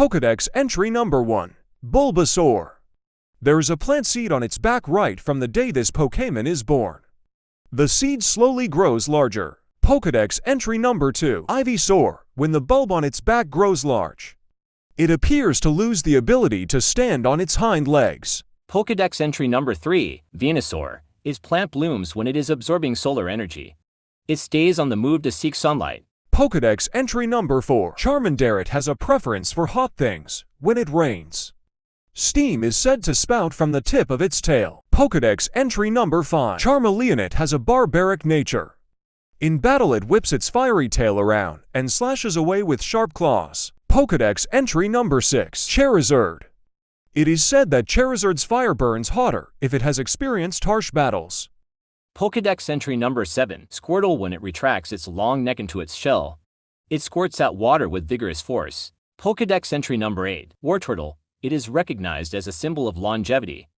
Pokédex entry number 1. Bulbasaur. There is a plant seed on its back right from the day this Pokémon is born. The seed slowly grows larger. Pokédex entry number 2. Ivysaur. When the bulb on its back grows large, it appears to lose the ability to stand on its hind legs. Pokédex entry number 3. Venusaur. Its plant blooms when it is absorbing solar energy. It stays on the move to seek sunlight. Pokédex entry number 4. Charmander has a preference for hot things. When it rains, steam is said to spout from the tip of its tail. Pokédex entry number 5. Charmeleon has a barbaric nature. In battle it whips its fiery tail around and slashes away with sharp claws. Pokédex entry number 6. Charizard. It is said that Charizard's fire burns hotter if it has experienced harsh battles. Pokédex entry number 7. Squirtle. When it retracts its long neck into its shell, it squirts out water with vigorous force. Pokédex entry number 8. Wartortle. It is recognized as a symbol of longevity.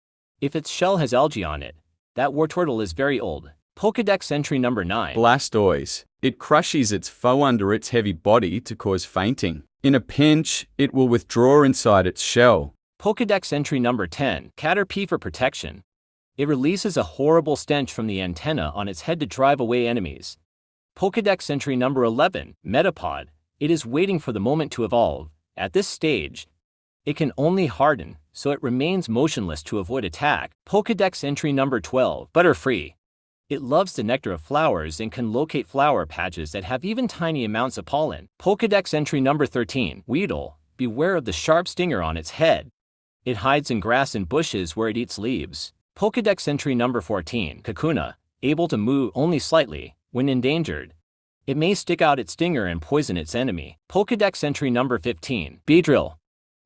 If its shell has algae on it, that Wartortle is very old. Pokédex entry number 9. Blastoise. It crushes its foe under its heavy body to cause fainting. In a pinch, it will withdraw inside its shell. Pokédex entry number 10. Caterpie. For protection, it releases a horrible stench from the antenna on its head to drive away enemies. Pokédex entry number 11. Metapod. It is waiting for the moment to evolve. At this stage, it can only harden, so it remains motionless to avoid attack. Pokédex entry number 12. Butterfree. It loves the nectar of flowers and can locate flower patches that have even tiny amounts of pollen. Pokédex entry number 13. Weedle. Beware of the sharp stinger on its head. It hides in grass and bushes where it eats leaves. Pokédex entry number 14. Kakuna. Able to move only slightly. When endangered, it may stick out its stinger and poison its enemy. Pokédex entry number 15. Beedrill.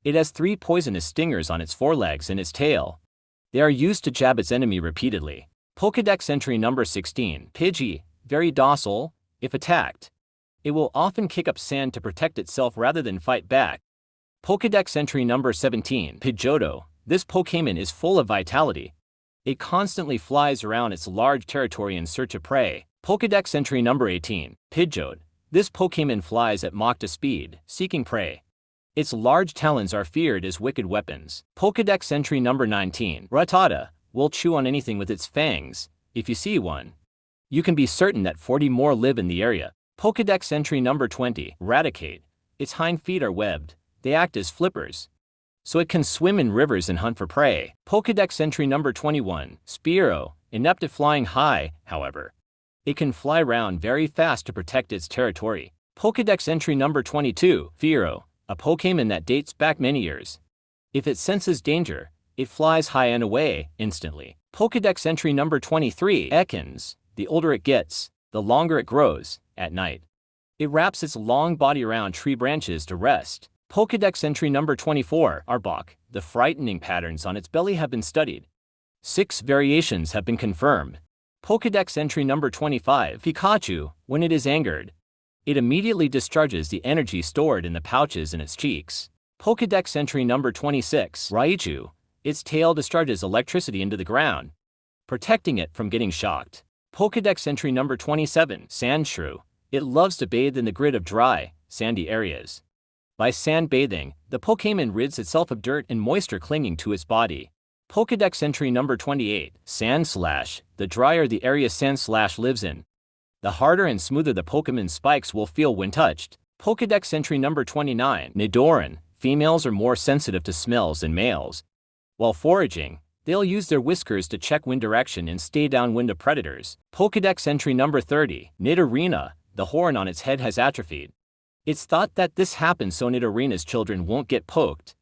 It has 3 poisonous stingers on its forelegs and its tail. They are used to jab its enemy repeatedly. Pokédex entry number 16. Pidgey. Very docile. If attacked, it will often kick up sand to protect itself rather than fight back. Pokédex entry number 17. Pidgeotto. This Pokémon is full of vitality. It constantly flies around its large territory in search of prey. Pokédex entry number 18. Pidgeot. This Pokémon flies at Mach speed, seeking prey. Its large talons are feared as wicked weapons. Pokédex entry number 19. Rattata. Will chew on anything with its fangs. If you see one, you can be certain that 40 more live in the area. Pokédex entry number 20. Raticate. Its hind feet are webbed. They act as flippers, so it can swim in rivers and hunt for prey. Pokédex entry number 21. Spearow. Inept at flying high, however, it can fly around very fast to protect its territory. Pokédex entry number 22. Fearow. A Pokémon that dates back many years. If it senses danger, it flies high and away instantly. Pokédex entry number 23. Ekans. The older it gets, the longer it grows. At night, it wraps its long body around tree branches to rest. Pokédex entry number 24. Arbok. The frightening patterns on its belly have been studied. 6 variations have been confirmed. Pokédex entry number 25. Pikachu. When it is angered, it immediately discharges the energy stored in the pouches in its cheeks. Pokédex entry number 26. Raichu. Its tail discharges electricity into the ground, protecting it from getting shocked. Pokédex entry number 27. Sandshrew. It loves to bathe in the grid of dry, sandy areas. By sand bathing, the Pokémon rids itself of dirt and moisture clinging to its body. Pokédex entry number 28. Sandslash. The drier the area Sandslash lives in, the harder and smoother the Pokémon's spikes will feel when touched. Pokédex entry number 29. Nidoran. Females are more sensitive to smells than males. While foraging, they'll use their whiskers to check wind direction and stay downwind of predators. Pokédex entry number 30. Nidorina. The horn on its head has atrophied. It's thought that this happens so Nidorina's children won't get poked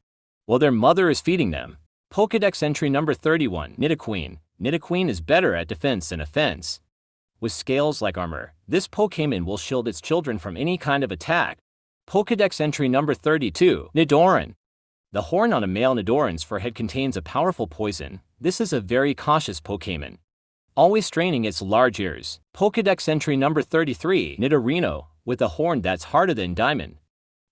while their mother is feeding them. Pokédex entry number 31. Nidoqueen. Nidoqueen is better at defense than offense. With scales like armor, this Pokémon will shield its children from any kind of attack. Pokédex entry number 32. Nidoran. The horn on a male Nidoran's forehead contains a powerful poison. This is a very cautious Pokémon, always straining its large ears. Pokédex entry number 33. Nidorino. With a horn that's harder than diamond.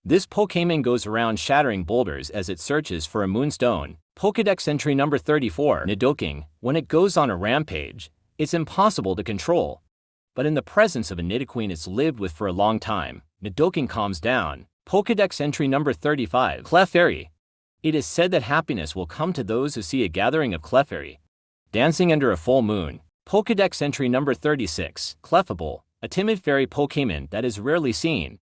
This Pokémon goes around shattering boulders as it searches for a moonstone. Pokédex entry number 34. Nidoking. When it goes on a rampage, it's impossible to control. But in the presence of a Nidoqueen it's lived with for a long time, Nidoking calms down. Pokédex entry number 35, Clefairy. It is said that happiness will come to those who see a gathering of Clefairy dancing under a full moon. Pokédex entry number 36, Clefable, a timid fairy Pokémon that is rarely seen.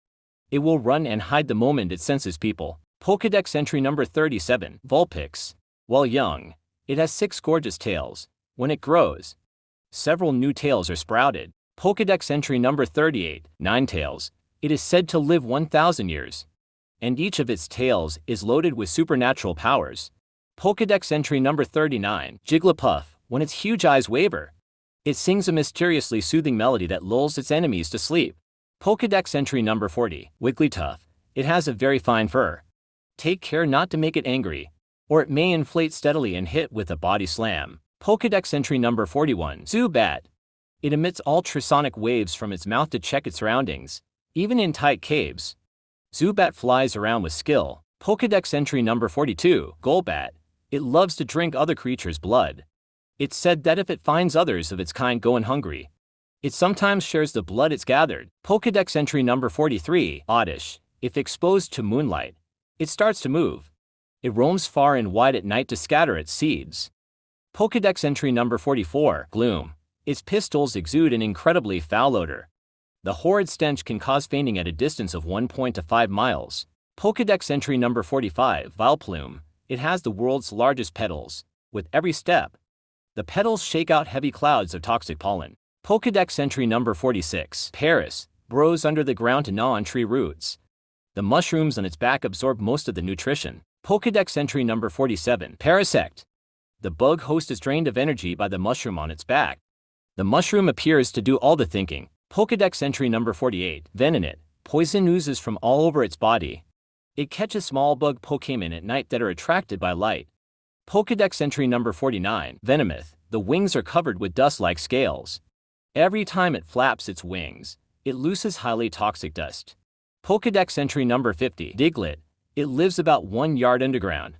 It will run and hide the moment it senses people. Pokédex entry number 37, Vulpix. While young, it has 6 gorgeous tails. When it grows, several new tails are sprouted. Pokédex entry number 38, Ninetales. It is said to live 1,000 years, and each of its tails is loaded with supernatural powers. Pokédex entry number 39, Jigglypuff. When its huge eyes waver, it sings a mysteriously soothing melody that lulls its enemies to sleep. Pokédex entry number 40, Wigglytuff. It has a very fine fur. Take care not to make it angry, or it may inflate steadily and hit with a body slam. Pokédex entry number 41, Zubat. It emits ultrasonic waves from its mouth to check its surroundings, even in tight caves. Zubat flies around with skill. Pokédex entry number 42, Golbat. It loves to drink other creatures' blood. It's said that if it finds others of its kind going hungry, it sometimes shares the blood it's gathered. Pokédex entry number 43, Oddish. If exposed to moonlight, it starts to move. It roams far and wide at night to scatter its seeds. Pokédex entry number 44, Gloom. Its pistols exude an incredibly foul odor. The horrid stench can cause fainting at a distance of 1 to 5 miles. Pokédex entry number 45, Vileplume. It has the world's largest petals. With every step, the petals shake out heavy clouds of toxic pollen. Pokédex entry number 46, Paris. Burrows under the ground to gnaw on tree roots. The mushrooms on its back absorb most of the nutrition. Pokédex entry number 47, Parasect. The bug host is drained of energy by the mushroom on its back. The mushroom appears to do all the thinking. Pokédex entry number 48, Venonat. Poison oozes from all over its body. It catches small bug Pokémon at night that are attracted by light. Pokédex entry number 49, Venomoth. The wings are covered with dust-like scales. Every time it flaps its wings, it looses highly toxic dust. Pokédex entry number 50, Diglett. It lives about 1 yard underground,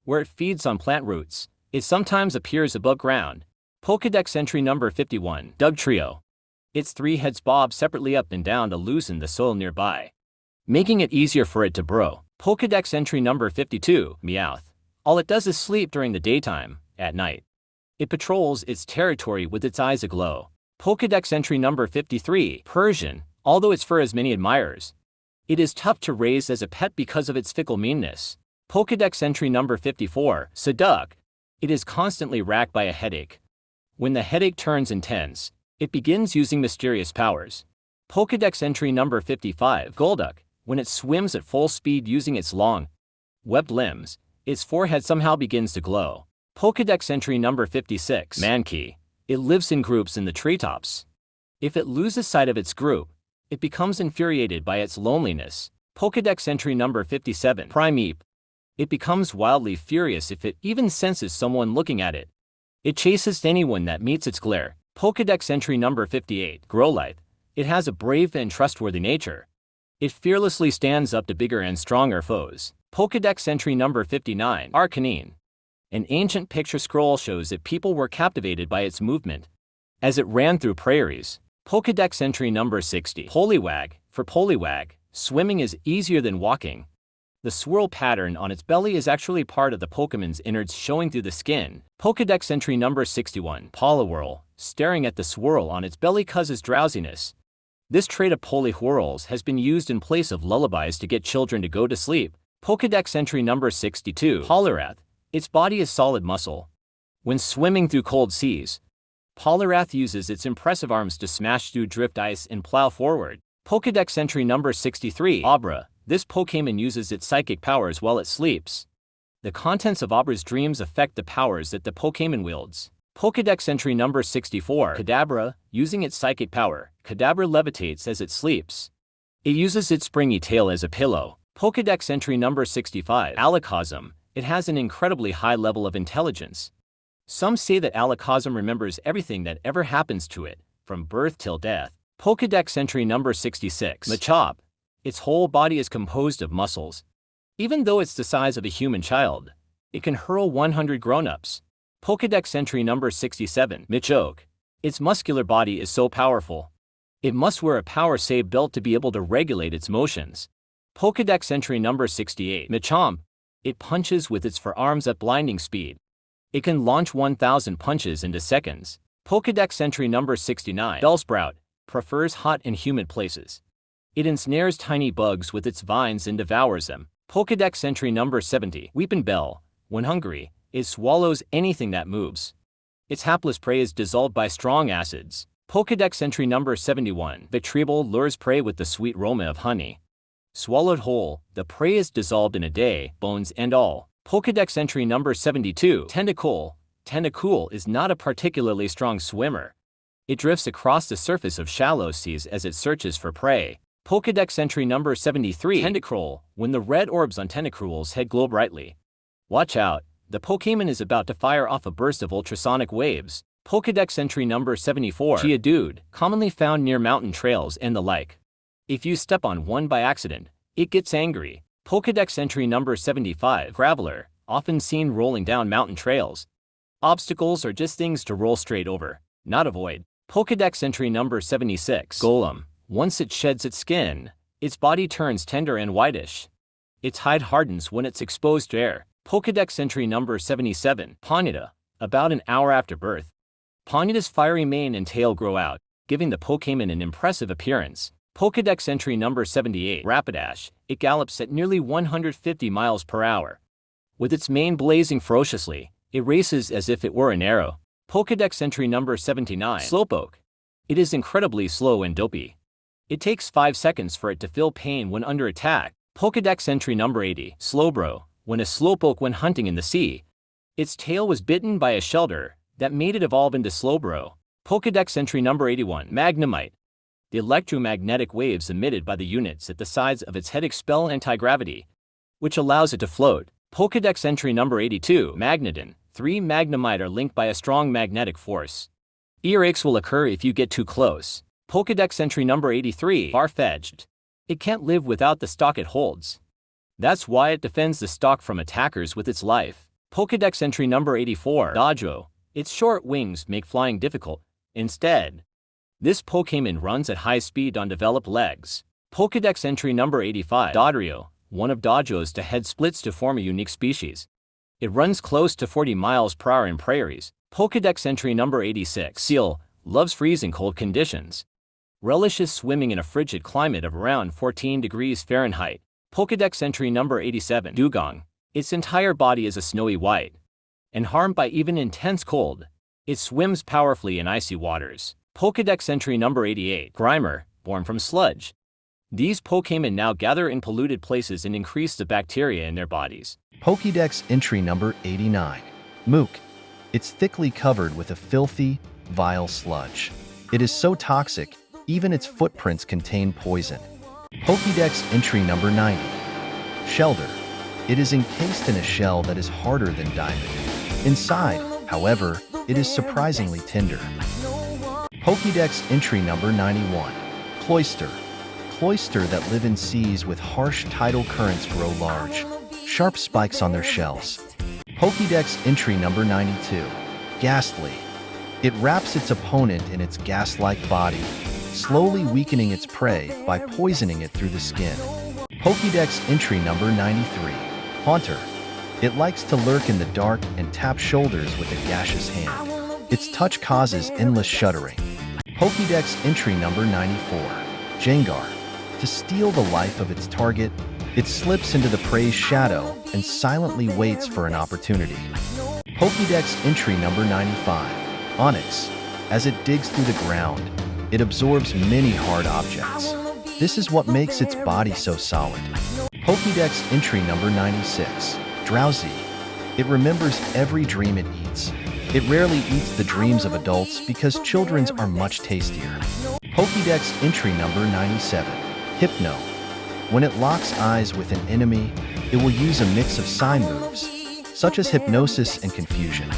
where it feeds on plant roots. It sometimes appears above ground. Pokédex entry number 51, Dugtrio. Its 3 heads bob separately up and down to loosen the soil nearby, making it easier for it to burrow. Pokédex entry number 52, Meowth. All it does is sleep during the daytime. At night, it patrols its territory with its eyes aglow. Pokédex entry number 53, Persian. Although its fur has many admirers, it is tough to raise as a pet because of its fickle meanness. Pokédex entry number 54, Seduct. It is constantly racked by a headache. When the headache turns intense, it begins using mysterious powers. Pokédex entry number 55, Golduck. When it swims at full speed using its long, webbed limbs, its forehead somehow begins to glow. Pokédex entry number 56, Mankey. It lives in groups in the treetops. If it loses sight of its group, it becomes infuriated by its loneliness. Pokédex entry number 57, Primeape. It becomes wildly furious if it even senses someone looking at it. It chases anyone that meets its glare. Pokédex entry number 58, Growlithe. It has a brave and trustworthy nature. It fearlessly stands up to bigger and stronger foes. Pokédex entry number 59, Arcanine. An ancient picture scroll shows that people were captivated by its movement as it ran through prairies. Pokédex entry number 60, Poliwag. For Poliwag, swimming is easier than walking. The swirl pattern on its belly is actually part of the Pokémon's innards showing through the skin. Pokédex entry number 61, Poliwhirl. Staring at the swirl on its belly causes drowsiness. This trait of Poliwhirls has been used in place of lullabies to get children to go to sleep. Pokédex entry number 62, Poliwrath. Its body is solid muscle. When swimming through cold seas, Poliwrath uses its impressive arms to smash through drift ice and plow forward. Pokédex entry number 63, Abra. This Pokémon uses its psychic powers while it sleeps. The contents of Abra's dreams affect the powers that the Pokémon wields. Pokédex entry number 64, Kadabra. Using its psychic power, Kadabra levitates as it sleeps. It uses its springy tail as a pillow. Pokédex entry number 65, Alakazam. It has an incredibly high level of intelligence. Some say that Alakazam remembers everything that ever happens to it, from birth till death. Pokédex entry number 66, Machop. Its whole body is composed of muscles. Even though it's the size of a human child, it can hurl 100 grown-ups. Pokédex entry number 67, Machoke. Its muscular body is so powerful, it must wear a power save belt to be able to regulate its motions. Pokédex entry number 68. Machamp. It punches with its forearms at blinding speed. It can launch 1,000 punches into seconds. Pokédex entry number 69. Bellsprout. Prefers hot and humid places. It ensnares tiny bugs with its vines and devours them. Pokédex entry number 70. Weepinbell. When hungry, it swallows anything that moves. Its hapless prey is dissolved by strong acids. Pokédex entry number 71. Victreebel lures prey with the sweet aroma of honey. Swallowed whole, the prey is dissolved in a day, bones and all. Pokédex entry number 72. Tentacool. Tentacool is not a particularly strong swimmer. It drifts across the surface of shallow seas as it searches for prey. Pokédex entry number 73. Tentacruel. When the red orbs on Tentacruel's head glow brightly. Watch out, the Pokémon is about to fire off a burst of ultrasonic waves. Pokédex entry number 74. Geodude. Commonly found near mountain trails and the like. If you step on one by accident, it gets angry. Pokédex entry number 75. Graveler. Often seen rolling down mountain trails. Obstacles are just things to roll straight over, not avoid. Pokédex entry number 76. Golem. Once it sheds its skin, its body turns tender and whitish. Its hide hardens when it's exposed to air. Pokédex entry number 77. Ponyta. About an hour after birth, Ponyta's fiery mane and tail grow out, giving the Pokémon an impressive appearance. Pokédex entry number 78. Rapidash. It gallops at nearly 150 miles per hour. With its mane blazing ferociously, it races as if it were an arrow. Pokédex entry number 79. Slowpoke. It is incredibly slow and dopey. It takes 5 seconds for it to feel pain when under attack. Pokédex entry number 80. Slowbro. When a slowpoke went hunting in the sea, its tail was bitten by a shelter that made it evolve into Slowbro. Pokédex entry number 81. Magnemite. The electromagnetic waves emitted by the units at the sides of its head expel anti-gravity, which allows it to float. Pokédex entry number 82. Magneton. 3 Magnemite are linked by a strong magnetic force. Earaches will occur if you get too close. Pokédex entry number 83. Farfetch'd. It can't live without the stock it holds. That's why it defends the stock from attackers with its life. Pokédex entry number 84. Dojo. Its short wings make flying difficult. Instead, this Pokémon runs at high speed on developed legs. Pokédex entry number 85. Dodrio. One of Dojo's head splits to form a unique species. It runs close to 40 miles per hour in prairies. Pokédex entry number 86. Seal. Loves freezing cold conditions. Relishes swimming in a frigid climate of around 14 degrees Fahrenheit. Pokédex entry number 87. Dugong. Its entire body is a snowy white. And harmed by even intense cold, it swims powerfully in icy waters. Pokédex entry number 88. Grimer. Born from sludge. These Pokémon now gather in polluted places and increase the bacteria in their bodies. Pokédex entry number 89. Mook. It's thickly covered with a filthy, vile sludge. It is so toxic, even its footprints contain poison. Pokédex entry number 90. Shelder. It is encased in a shell that is harder than diamond. Inside, however, it is surprisingly tender. Pokédex entry number 91. Cloyster. Cloyster that live in seas with harsh tidal currents grow large. Sharp spikes on their shells. Pokédex entry number 92. Ghastly. It wraps its opponent in its gas-like body, slowly weakening its prey by poisoning it through the skin. Pokédex entry number 93. Haunter. It likes to lurk in the dark and tap shoulders with a gaseous hand. Its touch causes endless shuddering. Pokédex entry number 94. Jengar. To steal the life of its target, it slips into the prey's shadow and silently waits for an opportunity. Pokédex entry number 95. Onyx. As it digs through the ground, it absorbs many hard objects. This is what makes its body so solid. Pokédex entry number 96. Drowsy. It remembers every dream it eats. It rarely eats the dreams of adults because children's are much tastier. Pokédex entry number 97. Hypno. When it locks eyes with an enemy, it will use a mix of sign moves, such as hypnosis and confusion.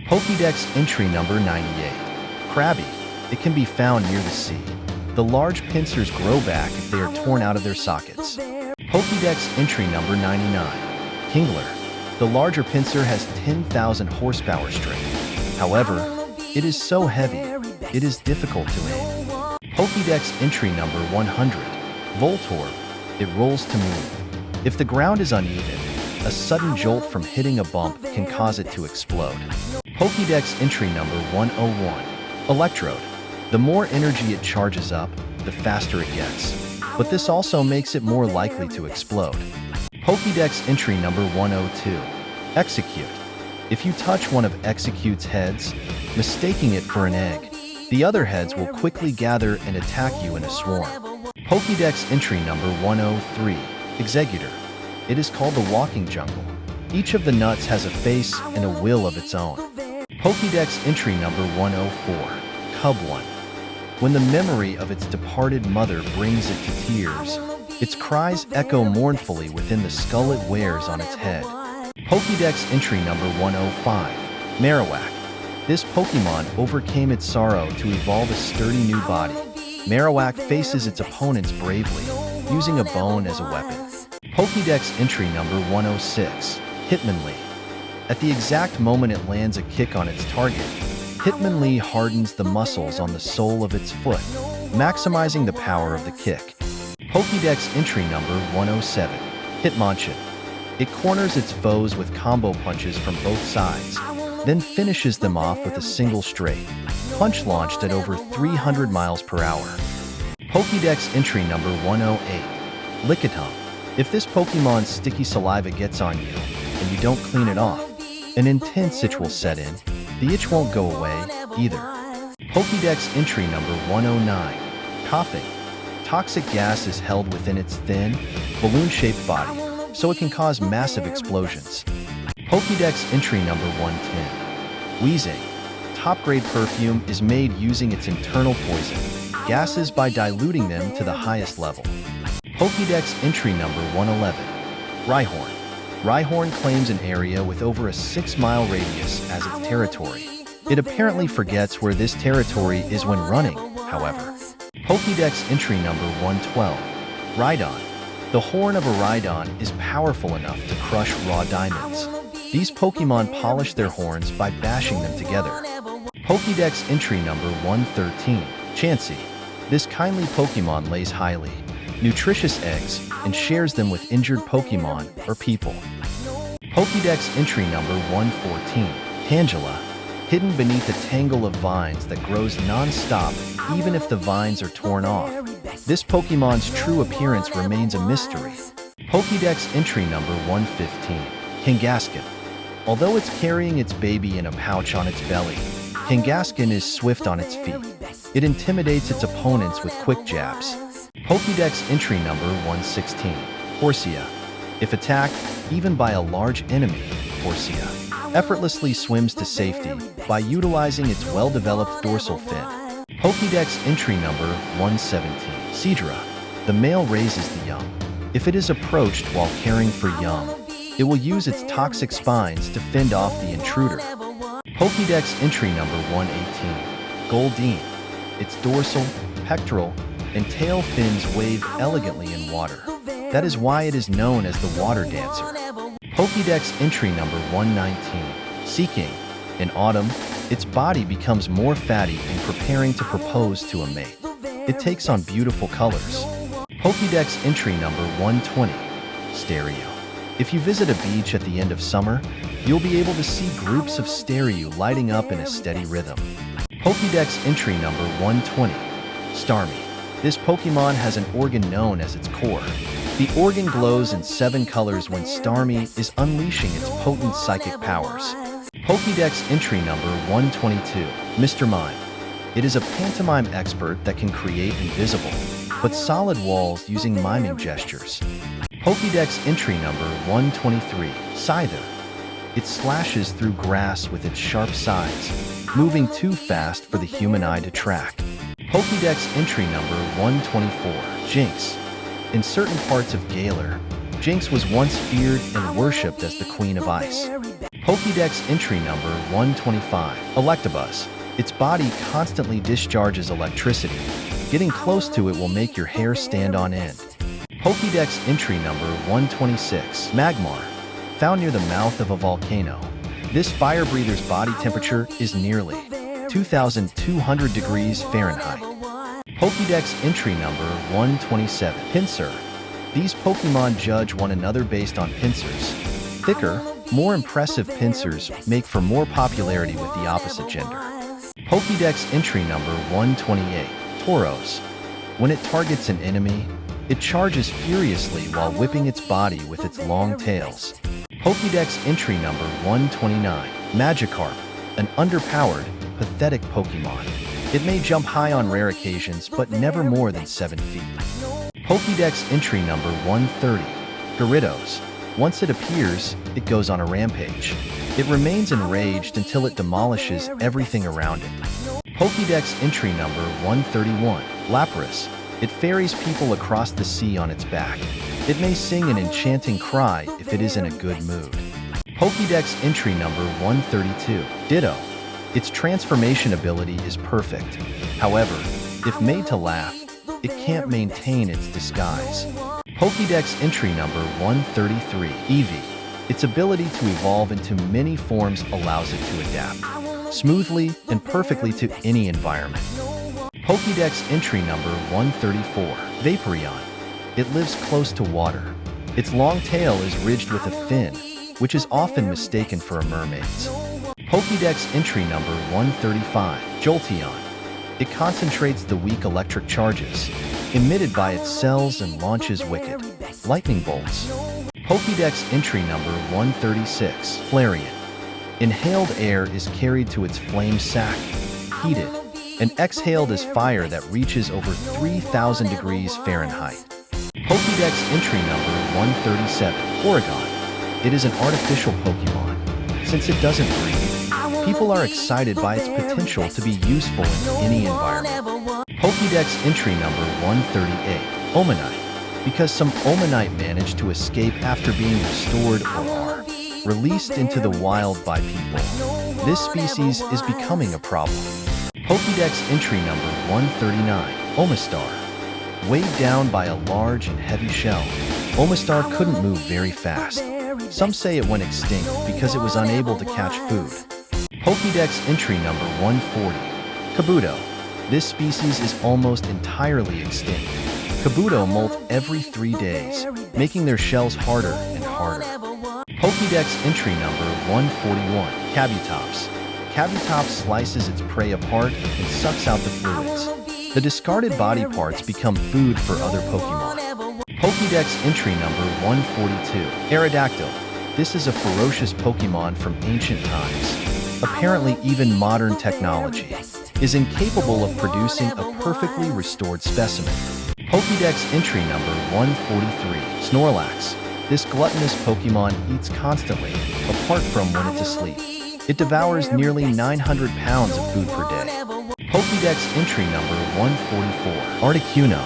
Pokédex entry number 98. Krabby. It can be found near the sea. The large pincers grow back if they are torn out of their sockets. Pokédex entry number 99. Kingler. The larger pincer has 10,000 horsepower strength. However, it is so heavy, it is difficult to aim. Pokédex entry number 100. Voltorb. it rolls to move. If the ground is uneven, a sudden jolt from hitting a bump can cause it to explode. Pokédex entry number 101. Electrode. The more energy it charges up, the faster it gets. But this also makes it more likely to explode. Pokédex entry number 102. Execute. If you touch one of Execute's heads, mistaking it for an egg, the other heads will quickly gather and attack you in a swarm. Pokédex entry number 103. Executor. It is called the walking jungle. Each of the nuts has a face and a will of its own. Pokédex entry number 104. Cub One. When the memory of its departed mother brings it to tears, its cries echo mournfully within the skull it wears on its head. Pokédex entry number 105. Marowak. This Pokémon overcame its sorrow to evolve a sturdy new body. Marowak faces its opponents bravely, using a bone as a weapon. Pokédex entry number 106. Hitmonlee. At the exact moment it lands a kick on its target, Hitmonlee hardens the muscles on the sole of its foot, maximizing the power of the kick. Pokédex entry number 107. Hitmonchan. It corners its foes with combo punches from both sides, then finishes them off with a single straight punch launched at over 300 miles per hour. Pokédex entry number 108. Lickitung. If this Pokémon's sticky saliva gets on you, and you don't clean it off, an intense itch will set in. The itch won't go away, either. Pokédex entry number 109. Coughing. Toxic gas is held within its thin, balloon-shaped body, so it can cause massive explosions. Pokédex entry number 110. Wheezing. Top-grade perfume is made using its internal poison gases by diluting them to the highest level. Pokédex entry number 111. Rhyhorn. Rhyhorn claims an area with over a 6-mile radius as its territory. It apparently forgets where this territory is when running, however. Pokédex entry number 112. Rhydon. The horn of a Rhydon is powerful enough to crush raw diamonds. These Pokémon polish their horns by bashing them together. Pokédex entry number 113. Chansey. This kindly Pokémon lays highly nutritious eggs and shares them with injured Pokémon or people. Pokédex entry number 114. Tangela. Hidden beneath a tangle of vines that grows non-stop even if the vines are torn off. This Pokémon's true appearance remains a mystery. Pokédex entry number 115. Kangaskhan. Although it's carrying its baby in a pouch on its belly, Kangaskhan is swift on its feet. It intimidates its opponents with quick jabs. Pokédex entry number 116. Horsia. If attacked, even by a large enemy, Horsia effortlessly swims to safety by utilizing its well-developed dorsal fin. Pokédex entry number 117. Seadra. The male raises the young. If it is approached while caring for young, it will use its toxic spines to fend off the intruder. Pokédex entry number 118. Goldeen. Its dorsal, pectoral, and tail fins wave elegantly in water. That is why it is known as the water dancer. Pokédex entry number 119. Seeking. In autumn, its body becomes more fatty in preparing to propose to a mate. It takes on beautiful colors. Pokédex entry number 120. Stereo. If you visit a beach at the end of summer, you'll be able to see groups of stereo lighting up in a steady rhythm. Pokédex entry number 120. Starmie. This Pokémon has an organ known as its core. The organ glows in 7 colors when Starmie is unleashing its potent psychic powers. Pokédex entry number 122. Mr. Mime. It is a pantomime expert that can create invisible, but solid walls using miming gestures. Pokédex entry number 123. Scyther. It slashes through grass with its sharp sides, moving too fast for the human eye to track. Pokédex entry number 124. Jinx. In certain parts of Galar, Jinx was once feared and worshipped as the Queen of Ice. Pokédex entry number 125. Electabuzz. Its body constantly discharges electricity. Getting close to it will make your hair stand on end. Pokédex entry number 126. Magmar. Found near the mouth of a volcano. This fire breather's body temperature is nearly 2,200 degrees Fahrenheit. Pokédex entry number 127. Pinsir. These Pokémon judge one another based on pincers. Thicker, more impressive pincers make for more popularity with the opposite gender. Pokédex entry number 128, Tauros. When it targets an enemy, it charges furiously while whipping its body with its long tails. Pokédex entry number 129, Magikarp, an underpowered, pathetic Pokémon. It may jump high on rare occasions, but never more than 7 feet. Pokédex entry number 130, Gyarados. Once it appears, it goes on a rampage. It remains enraged until it demolishes everything around it. Pokédex entry number 131, Lapras. It ferries people across the sea on its back. It may sing an enchanting cry if it is in a good mood. Pokédex entry number 132, Ditto. Its transformation ability is perfect. However, if made to laugh, it can't maintain its disguise. Pokédex entry number 133, Eevee. Its ability to evolve into many forms allows it to adapt smoothly and perfectly to any environment. Pokédex entry number 134, Vaporeon. It lives close to water. Its long tail is ridged with a fin, which is often mistaken for a mermaid's. Pokédex entry number 135, Jolteon. It concentrates the weak electric charges emitted by its cells and launches wicked lightning bolts. Pokédex entry number 136, Flareon. Inhaled air is carried to its flame sac, heated, and exhaled as fire that reaches over 3,000 degrees Fahrenheit. Pokédex entry number 137, Porygon. It is an artificial Pokémon. Since it doesn't breathe, people are excited by its potential to be useful in any environment. Pokédex entry number 138, Omanite. Because some Omanite managed to escape after being restored or are released into the wild by people, this species is becoming a problem. Pokédex entry number 139, Omastar. Weighed down by a large and heavy shell, Omastar couldn't move very fast. Some say it went extinct because it was unable to catch food. Pokédex entry number 140, Kabuto. This species is almost entirely extinct. Kabuto molt every 3 days, making their shells harder and harder. Pokédex entry number 141, Kabutops. Kabutops slices its prey apart and sucks out the fluids. The discarded body parts become food for other Pokémon. Pokédex entry number 142, Aerodactyl. This is a ferocious Pokémon from ancient times. Apparently even modern technology is incapable of producing a perfectly restored specimen. Pokédex entry number 143, Snorlax. This gluttonous Pokémon eats constantly, apart from when it's asleep. It devours nearly 900 pounds of food per day. Pokédex entry number 144, Articuno.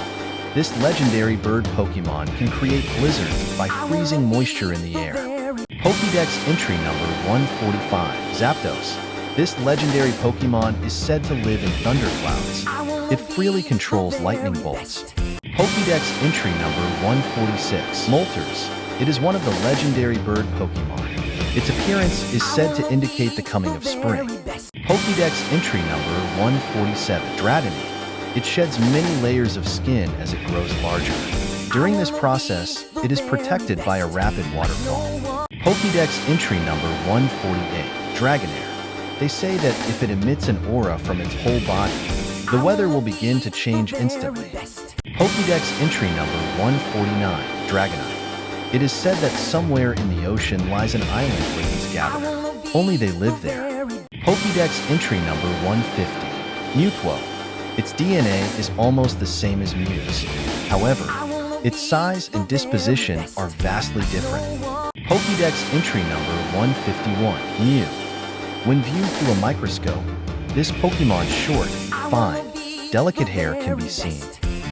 This legendary bird Pokémon can create blizzards by freezing moisture in the air. Pokédex entry number 145, Zapdos. This legendary Pokémon is said to live in thunderclouds. It freely controls lightning bolts. Pokédex entry number 146, Moltres. It is one of the legendary bird Pokémon. Its appearance is said to indicate the coming of spring. Pokédex entry number 147, Dragonite. It sheds many layers of skin as it grows larger. During this process, it is protected by a rapid waterfall. Pokédex entry number 148, Dragonair. They say that if it emits an aura from its whole body, the weather will begin to change instantly. Pokédex entry number 149, Dragonite. It is said that somewhere in the ocean lies an island where these gather. Only they live there. Pokédex entry number 150, Mewtwo. Its DNA is almost the same as Mew's. However, its size and disposition are vastly different. Pokédex entry number 151, Mew. When viewed through a microscope, this Pokémon's short, fine, delicate hair can be seen.